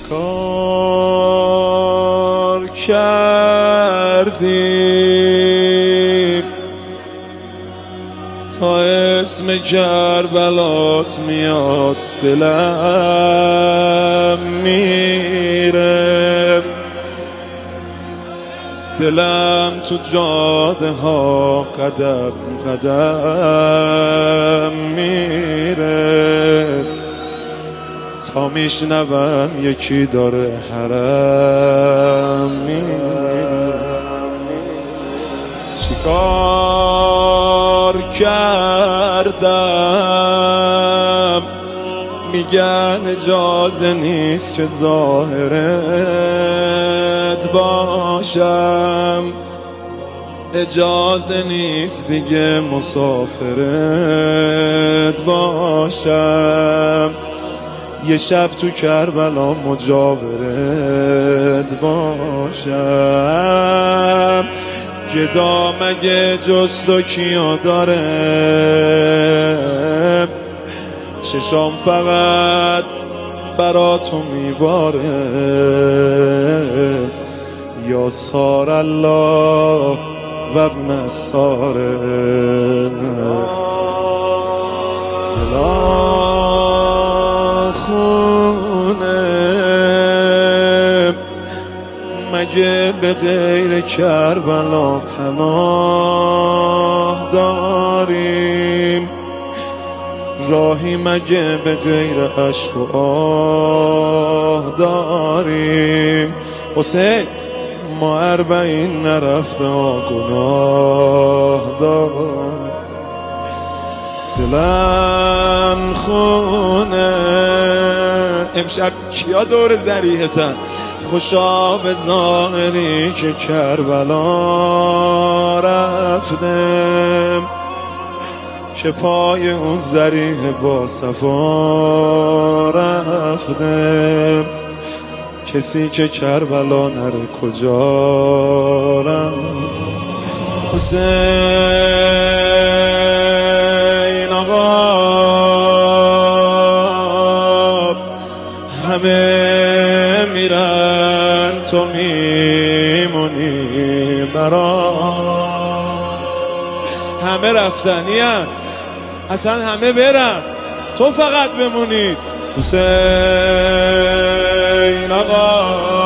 کار کردیم تا اسم کربلات میاد دلم میره، دلم تو جاده ها قدم قدم میره تا میشنوم یکی داره حرم میره. چیکار کردم میگن اجازه نیست که ظاهرت باشم، اجازه نیست دیگه مسافرت باشم، یه شب تو کربلا مجاورت باشم. گدا مگه جز تو کیا داره، چشام فقط برا تو میواره. یا سار الله و ابن ساره خونه، مگه به غیر کربلا پناه داریم، راهی مگه به غیر عشق و آه داریم. حسین ما 40 نرفته گناه داریم، دلم خونه. امشب کیا دور ذریحتن؟ خوشا به ظاهری که کربلا رفتم، که پای اون ذریح با صفا رفتم. کسی که کربلا نره کجا رفت؟ حسین آقا همه میرن تو میمونی برا، همه رفتنی هن. اصلا همه برن تو فقط بمونی. حسین آقا